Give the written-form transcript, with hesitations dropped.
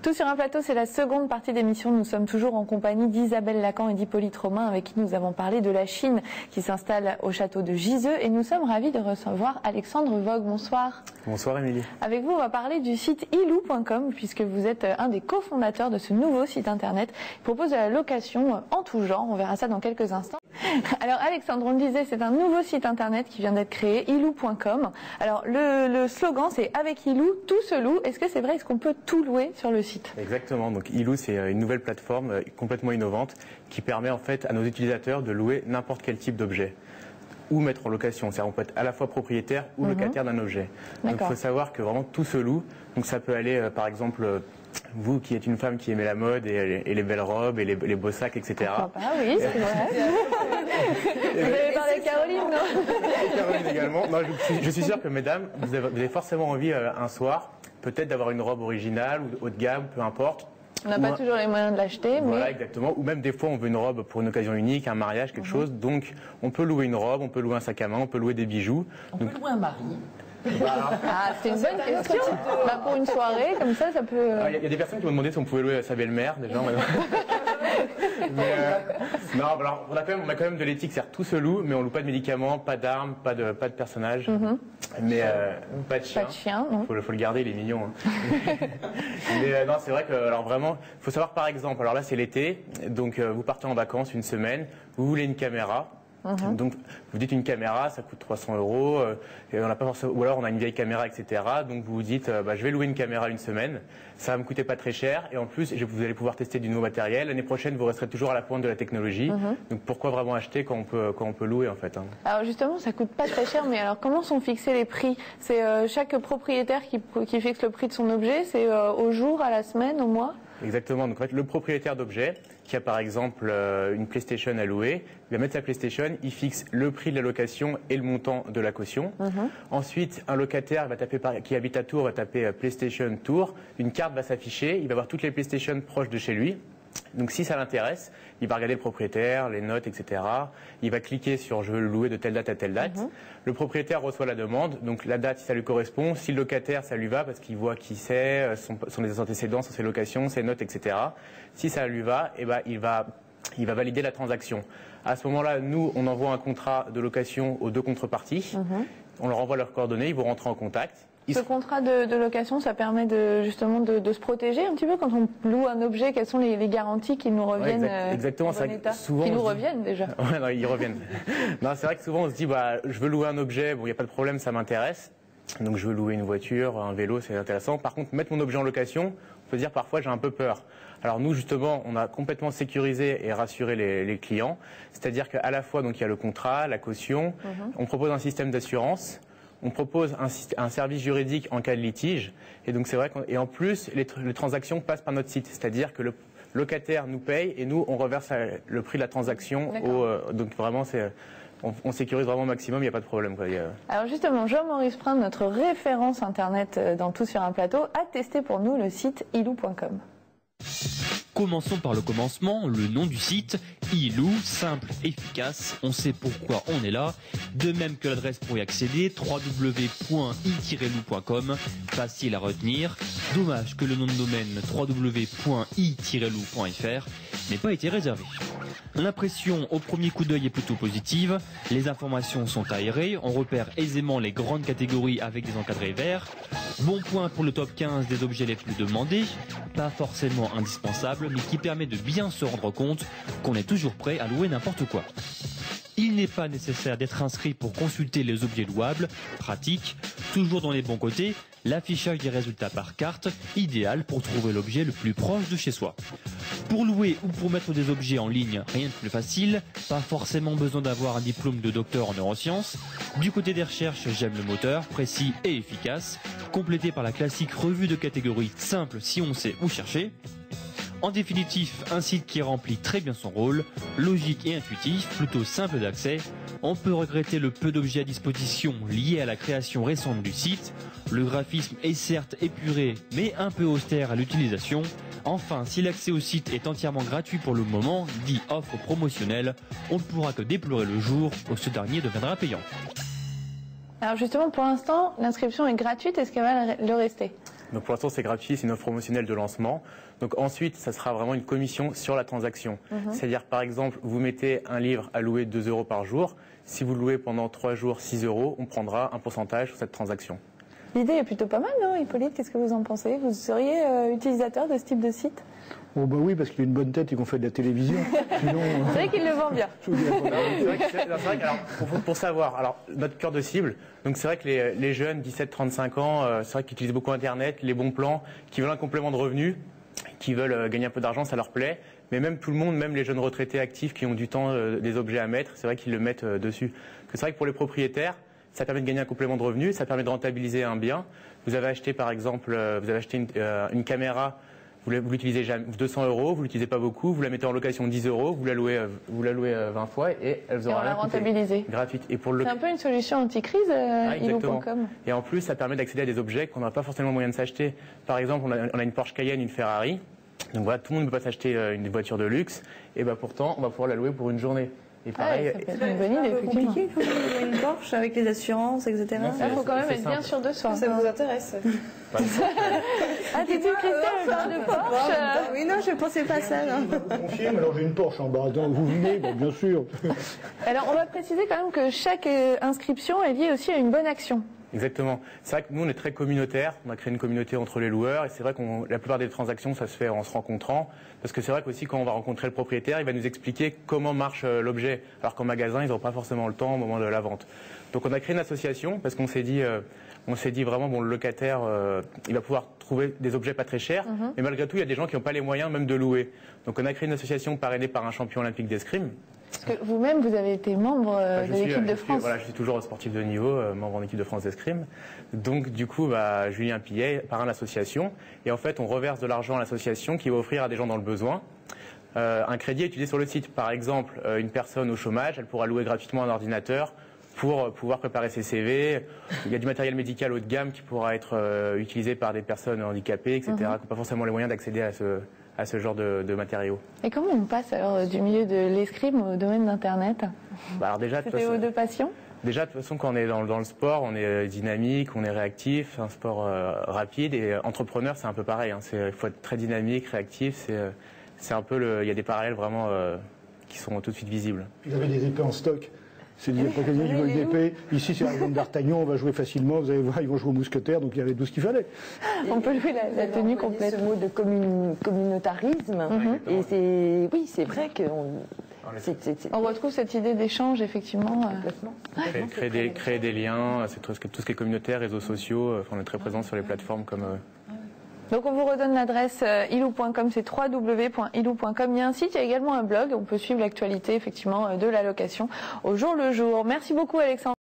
Tout sur un plateau, c'est la seconde partie d'émission. Nous sommes toujours en compagnie d'Isabelle Lacan et d'Hippolyte Romain, avec qui nous avons parlé de la Chine qui s'installe au château de Giseux. Et nous sommes ravis de recevoir Alexandre Vogue. Bonsoir. Bonsoir Émilie. Avec vous, on va parler du site ilou.com, puisque vous êtes un des cofondateurs de ce nouveau site internet. Il propose de la location en tout genre. On verra ça dans quelques instants. Alors Alexandre, on le disait, c'est un nouveau site internet qui vient d'être créé, ilou.com. Alors le slogan, c'est « Avec Ilou, tout se loue ». Est-ce que c'est vrai? Est-ce qu'on peut tout louer sur le site? Exactement. Donc Ilou, c'est une nouvelle plateforme complètement innovante qui permet en fait à nos utilisateurs de louer n'importe quel type d'objet ou mettre en location. C'est-à-dire on peut être à la fois propriétaire ou locataire d'un objet. Donc il faut savoir que vraiment tout se loue. Donc ça peut aller par exemple... vous qui êtes une femme qui aimait la mode et les belles robes et les beaux sacs, etc. Ah oui, c'est vrai. Vous avez parlé à Caroline, non? Caroline également. Non, je suis sûr que mesdames, vous avez forcément envie un soir, peut-être d'avoir une robe originale ou haut de gamme, peu importe. On n'a pas toujours les moyens de l'acheter. Voilà, mais... exactement. Ou même des fois, on veut une robe pour une occasion unique, un mariage, quelque chose. Donc, on peut louer une robe, on peut louer un sac à main, on peut louer des bijoux. On peut louer un mari. Ah, c'est une bonne question. Pour une soirée, comme ça peut... Il y a des personnes qui m'ont demandé si on pouvait louer sa belle-mère, déjà. Non, alors, on a quand même de l'éthique, c'est-à-dire tout se loue, mais on loue pas de médicaments, pas d'armes, pas de personnages, mais pas de chien. Pas de chien, non. Faut le garder, il est mignon. Hein. Mais non, c'est vrai que, alors vraiment, faut savoir par exemple, alors là c'est l'été, donc vous partez en vacances une semaine, vous voulez une caméra. Donc vous dites une caméra, ça coûte 300 €, et on n'a pas forcément, ou alors on a une vieille caméra, etc. Donc vous vous dites, je vais louer une caméra une semaine, ça va me coûter pas très cher, et en plus vous allez pouvoir tester du nouveau matériel. L'année prochaine vous resterez toujours à la pointe de la technologie. Donc pourquoi vraiment acheter quand on peut louer en fait, hein. Alors justement, ça coûte pas très cher, mais alors comment sont fixés les prix? C'est chaque propriétaire qui fixe le prix de son objet, c'est au jour, à la semaine, au mois? Exactement. Donc en fait, le propriétaire d'objet qui a par exemple une PlayStation à louer, il va mettre sa PlayStation, il fixe le prix de la location et le montant de la caution. Ensuite, un locataire qui habite à Tours va taper PlayStation Tours, une carte va s'afficher, il va voir toutes les PlayStation proches de chez lui. Donc si ça l'intéresse, il va regarder le propriétaire, les notes, etc. Il va cliquer sur « je veux le louer de telle date à telle date ». Le propriétaire reçoit la demande, donc la date si ça lui correspond. Si le locataire ça lui va parce qu'il voit qui c'est, son antécédents, ses locations, ses notes, etc. Si ça lui va, il va valider la transaction. À ce moment-là, nous, on envoie un contrat de location aux deux contreparties. On leur envoie leurs coordonnées, ils vont rentrer en contact. Ce contrat de location, ça permet justement de se protéger un petit peu quand on loue un objet. Quelles sont les garanties qui nous reviennent exactement, en bon état, souvent, qui nous reviennent déjà? Ouais, non, ils reviennent. Non, c'est vrai que souvent on se dit, je veux louer un objet, bon, il n'y a pas de problème, ça m'intéresse. Donc je veux louer une voiture, un vélo, c'est intéressant. Par contre, mettre mon objet en location, on peut dire parfois j'ai un peu peur. Alors nous, justement, on a complètement sécurisé et rassuré les clients. C'est-à-dire qu'à la fois, donc il y a le contrat, la caution, on propose un système d'assurance. On propose un service juridique en cas de litige. Et donc c'est vrai et en plus, les transactions passent par notre site. C'est-à-dire que le locataire nous paye et nous, on reverse le prix de la transaction. Donc vraiment, on sécurise vraiment au maximum, il n'y a pas de problème, quoi. Alors justement, Jean-Maurice Prin, notre référence Internet dans Tout sur un plateau, a testé pour nous le site ilou.com. Commençons par le commencement, le nom du site, Ilou, simple, efficace, on sait pourquoi on est là, de même que l'adresse pour y accéder, www.i-lou.com, facile à retenir, dommage que le nom de domaine www.i-lou.fr n'ait pas été réservé. L'impression au premier coup d'œil est plutôt positive, les informations sont aérées, on repère aisément les grandes catégories avec des encadrés verts. Bon point pour le top 15 des objets les plus demandés, pas forcément indispensable, mais qui permet de bien se rendre compte qu'on est toujours prêt à louer n'importe quoi. Il n'est pas nécessaire d'être inscrit pour consulter les objets louables, pratique, toujours dans les bons côtés, l'affichage des résultats par carte, idéal pour trouver l'objet le plus proche de chez soi. Pour louer ou pour mettre des objets en ligne, rien de plus facile, pas forcément besoin d'avoir un diplôme de docteur en neurosciences. Du côté des recherches, j'aime le moteur, précis et efficace, complété par la classique revue de catégorie simple si on sait où chercher. En définitif, un site qui remplit très bien son rôle, logique et intuitif, plutôt simple d'accès. On peut regretter le peu d'objets à disposition liés à la création récente du site. Le graphisme est certes épuré, mais un peu austère à l'utilisation. Enfin, si l'accès au site est entièrement gratuit pour le moment, dit offre promotionnelle, on ne pourra que déplorer le jour où ce dernier deviendra payant. Alors justement, pour l'instant, l'inscription est gratuite. Est-ce qu'elle va le rester? Donc pour l'instant, c'est gratuit, c'est une offre promotionnelle de lancement. Donc ensuite, ça sera vraiment une commission sur la transaction. C'est-à-dire, par exemple, vous mettez un livre à louer 2 € par jour. Si vous le louez pendant 3 jours, 6 €, on prendra un pourcentage sur cette transaction. L'idée est plutôt pas mal, non, Hippolyte? Qu'est-ce que vous en pensez? Vous seriez utilisateur de ce type de site? Oh bah oui, parce qu'il a une bonne tête et qu'on fait de la télévision. Sinon, c'est vrai qu'il le vend bien. C'est vrai que, alors, pour savoir, alors, notre cœur de cible, donc c'est vrai que les jeunes 17-35 ans, c'est vrai qu'ils utilisent beaucoup Internet, les bons plans, qui veulent un complément de revenus, qui veulent gagner un peu d'argent, ça leur plaît. Mais même tout le monde, même les jeunes retraités actifs qui ont du temps, des objets à mettre, c'est vrai qu'ils le mettent dessus. C'est vrai que pour les propriétaires, ça permet de gagner un complément de revenus, ça permet de rentabiliser un bien. Vous avez acheté par exemple, vous avez acheté une caméra, vous l'utilisez 200 €, vous l'utilisez pas beaucoup, vous la mettez en location 10 €, vous la louez 20 fois et elle vous aura rien rentabilisé. Gratuite. C'est un peu une solution anti-crise, Ilou.com. Et en plus, ça permet d'accéder à des objets qu'on n'a pas forcément moyen de s'acheter. Par exemple, on a une Porsche Cayenne, une Ferrari. Donc voilà, tout le monde ne peut pas s'acheter une voiture de luxe. Et ben pourtant, on va pouvoir la louer pour une journée. Et pareil, ça peut être une bonne idée, effectivement. C'est compliqué quand même une Porsche avec les assurances, etc. Il faut quand même être bien sûr de soi. Ça vous intéresse? Ah, t'es-tu Christelle, de Porsche? Oui, non, je ne pensais pas ça. Non. je vous confirme, alors j'ai une Porsche en bas. Vous venez, bien sûr. Alors, on va préciser quand même que chaque inscription est liée aussi à une bonne action. Exactement. C'est vrai que nous, on est très communautaire. On a créé une communauté entre les loueurs. Et c'est vrai que la plupart des transactions, ça se fait en se rencontrant. Parce que c'est vrai qu'aussi, quand on va rencontrer le propriétaire, il va nous expliquer comment marche l'objet. Alors qu'en magasin, ils n'auront pas forcément le temps au moment de la vente. Donc on a créé une association parce qu'on s'est dit vraiment, bon, le locataire, il va pouvoir trouver des objets pas très chers. Mais malgré tout, il y a des gens qui n'ont pas les moyens même de louer. Donc on a créé une association parrainée par un champion olympique d'escrime. Parce que vous-même, vous avez été membre de l'équipe de France. Je suis toujours sportif de niveau, membre en équipe de France d'escrime. Donc du coup, Julien Pillet parrain l'association. Et en fait, on reverse de l'argent à l'association qui va offrir à des gens dans le besoin un crédit à utiliser sur le site. Par exemple, une personne au chômage, elle pourra louer gratuitement un ordinateur pour pouvoir préparer ses CV. Il y a du matériel médical haut de gamme qui pourra être utilisé par des personnes handicapées, etc., qui n'ont pas forcément les moyens d'accéder à ce genre de matériaux. Et comment on passe alors du milieu de l'escrime au domaine d'Internet? Alors déjà, c'était vos deux passions? Déjà, de toute façon, quand on est dans le sport, on est dynamique, on est réactif, c'est un sport rapide. Et entrepreneur, c'est un peu pareil. Il faut être très dynamique, réactif. C'est un peu il y a des parallèles vraiment qui sont tout de suite visibles. Vous avez des épées en stock. C'est des Acadiens qui volent d'épée. Ici, c'est la zone d'Artagnan, on va jouer facilement. Vous allez voir, ils vont jouer aux mousquetaires, donc il y avait tout ce qu'il fallait. On peut jouer la tenue complète. Ce mot de communautarisme. Et c'est vrai qu'on... On retrouve cette idée d'échange, effectivement. Créer des liens, c'est tout ce qui est communautaire, réseaux sociaux. On est très présent sur les plateformes comme... Donc on vous redonne l'adresse ilou.com, c'est www.ilou.com. Il y a un site, il y a également un blog, on peut suivre l'actualité effectivement de la location au jour le jour. Merci beaucoup Alexandre.